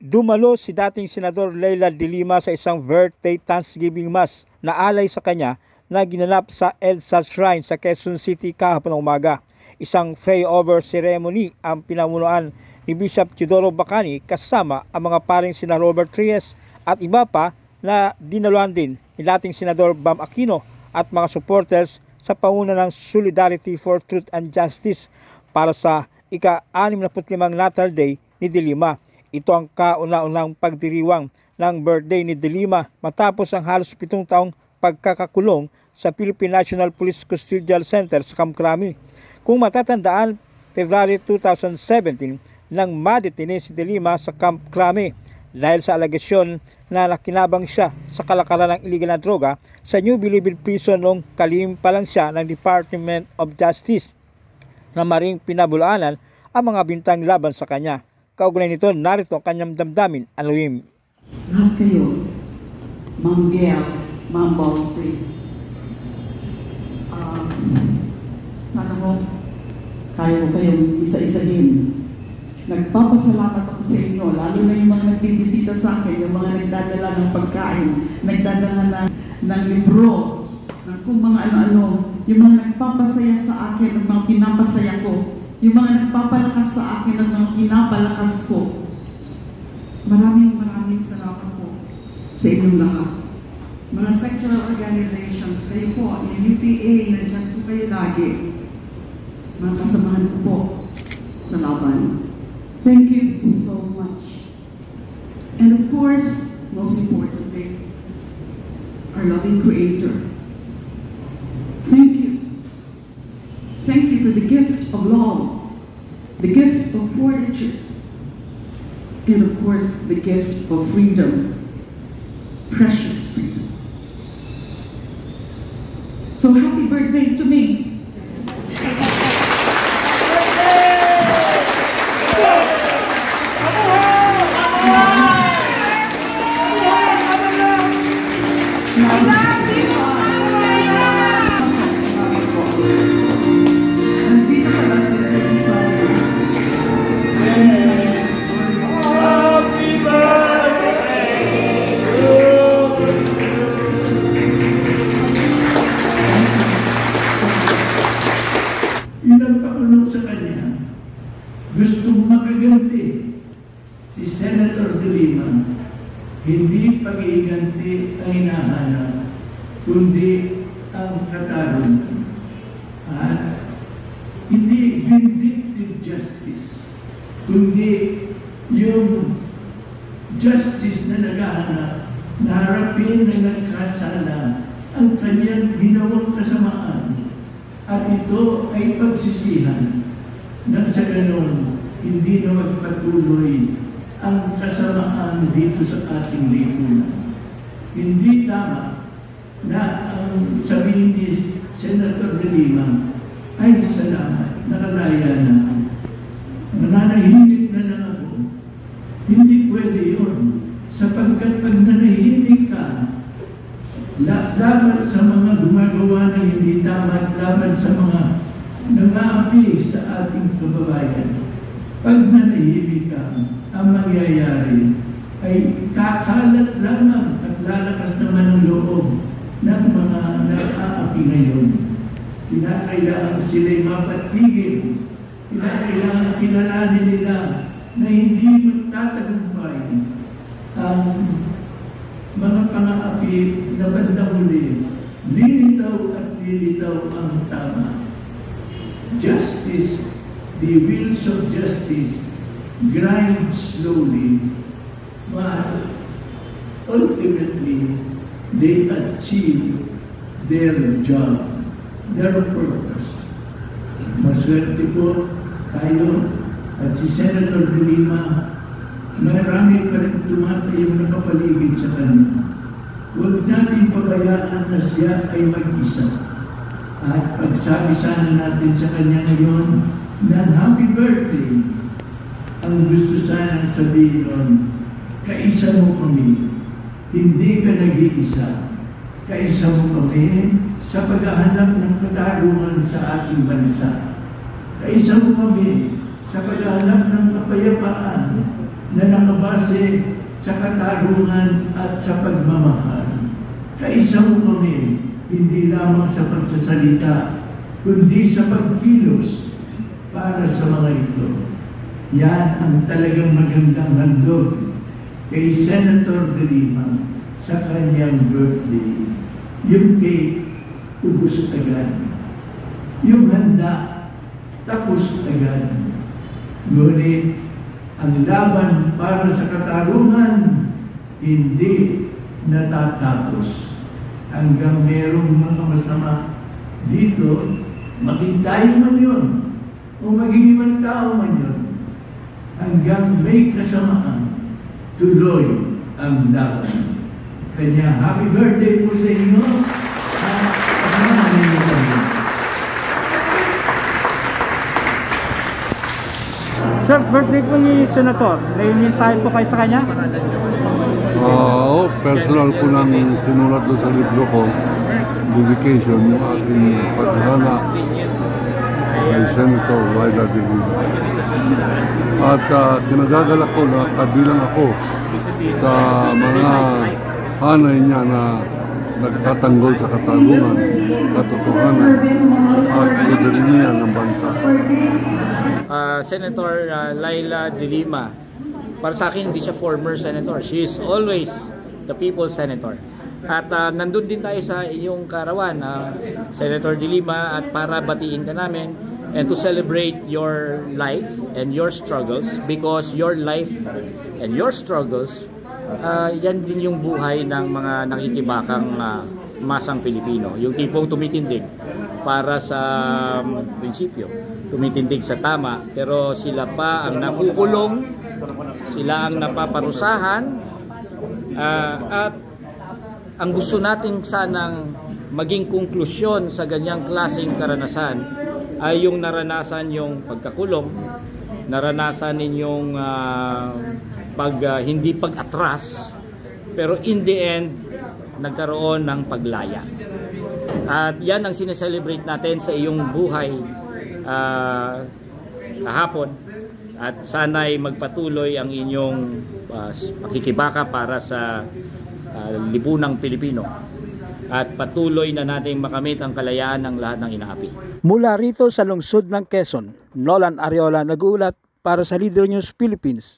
Dumalo si dating Senador Leila de Lima sa isang birthday Thanksgiving Mass na alay sa kanya na ginanap sa EDSA Shrine sa Quezon City kahapon ng umaga. Isang pray-over ceremony ang pinamunuan ni Bishop Teodoro Bacani kasama ang mga paring sina Robert Trias at iba pa na dinaluhan din ni dating Senador Bam Aquino at mga supporters sa panguna ng Solidarity for Truth and Justice para sa ika-65 Natal Day ni de Lima. Ito ang kauna-unang pagdiriwang ng birthday ni de Lima matapos ang halos 7 taong pagkakakulong sa Philippine National Police Custodial Center sa Camp Crame. Kung matatandaan, February 2017 nang madetine si de Lima sa Camp Crame dahil sa alegasyon na nakinabang siya sa kalakaran ng iligal na droga sa New Bilibid Prison noong kalihim pa lang siya ng Department of Justice na maring pinabulaanan ang mga bintang laban sa kanya. Kaugnay nito, narito ang kanyang damdamin, Aluim. Lahat kayo, Ma'am Gail, Ma'am Balsi, sana mo, kaya ko kayong isa-isahin. Nagpapasalamat ako sa inyo, lalo na yung mga nagbibisita sa akin, yung mga nagdadala ng pagkain, nagdadala ng libro, ng kung mga ano-ano, yung mga nagpapasaya sa akin, ng mga pinapasaya ko, yung mga nagpapalakas sa akin at mga pinapalakas ko. Maraming salamat po sa inyong lahat. Mga sectoral organizations, kayo po, yung UPA, nandiyan po kayo lagi. Mga kasamahan ko po sa laban. Thank you so much. And of course, most importantly, our loving Creator. Thank you. Thank you for the gift of love, the gift of fortitude, and of course, the gift of freedom, precious freedom. So happy birthday to me. Sa kanya, gustong makaganti si Senator de Lima, hindi pag-iiganti ang hinahanap, kundi ang katarungan. At hindi vindictive justice, kundi yung justice na naghahanap na harapin na nagkasala ang kanyang ginawang kasamaan. At ito ay pagsisihan na sa ganon hindi na magpatuloy ang kasamaan dito sa ating lipunan. Hindi tama na ang sabihin ni Senator de Lima ay salamat, nakalaya na ako. Mananahimik na lang ako. Hindi pwede yun. Sapagkat pag nanahimik ka, laban sa mga gumagawa ng hindi tama at laban sa mga nang-aapi sa ating kababayan. Pag nanahimik ka, ang mangyayari ay kakalat lamang at lalakas naman ang loob ng mga nang-aapi ngayon. Kinakailangan sila'y mapatigil. Kinakailangan kilalanin nila na hindi magtatagumpay ang mga pang-aapi na bandang huli, lilitaw at lilitaw ang tama. Justice, the wheels of justice, grind slowly, but ultimately, they achieve their job, their purpose. Maswerte po tayo at si Senator de Lima, marami pa rin tumatayong nakapaligid sa kanya. Huwag natin pabayaan na siya ay mag-isa. At pagsabi sana natin sa kanya ngayon na happy birthday, ang gusto sana sabihin nun, kaisa mo kami, hindi ka nag-iisa. Kaisa mo kami sa paghahanap ng katarungan sa ating bansa. Kaisa mo kami sa paghahanap ng kapayapaan na nakabase sa katarungan at sa pagmamahal. Kaisa mo kami, hindi lamang sa pagsasalita, kundi sa pagkilos para sa mga ito. Yan ang talagang magandang handog kay Senator De Lima sa kanyang birthday. Yung cake, ubos agad. Yung handa, tapos agad. Ngunit, ang laban para sa katarungan, hindi natatapos. Hanggang merong mga masama dito, maging tayo man yun, o maging ibang tao man yun, hanggang may kasamaan, tuloy ang laban. Kanya, happy birthday po sa inyo, at kasama ninyo kami. Sir, birthday po ni Senator. May mensahe po kayo sa kanya? Personal ko nang sinulat doon sa libro ko, dedication, yung aking paghana kay Senator Laila De Lima. At kinagagalak ko na kabilang ako sa mga hanay niya na nagtatanggol sa katarungan, katotohanan at soberenya ng bansa. Senator Laila De Lima, para sa akin hindi siya former senator. She is always the people's senator. At nandun din tayo sa iyong karawan, Senator De Lima, at para batiin ka namin and to celebrate your life and your struggles, because your life and your struggles, yan din yung buhay ng mga nakikibakang masang Pilipino. Yung tipong tumitindig para sa prinsipyo, tumitindig sa tama, pero sila pa ang nakukulong, sila ang napaparusahan, at ang gusto natin sanang maging konklusyon sa ganyang klaseng karanasan ay yung naranasan yung pagkakulong, naranasan ninyong hindi pag-atras, pero in the end, nagkaroon ng paglaya. At yan ang sineselebrate natin sa iyong buhay kahapon. At sana'y magpatuloy ang inyong pakikibaka para sa lipunang Pilipino. At patuloy na nating makamit ang kalayaan ng lahat ng inaapi. Mula rito sa lungsod ng Quezon, Nolan Arreola nag-uulat para sa Leader News Philippines.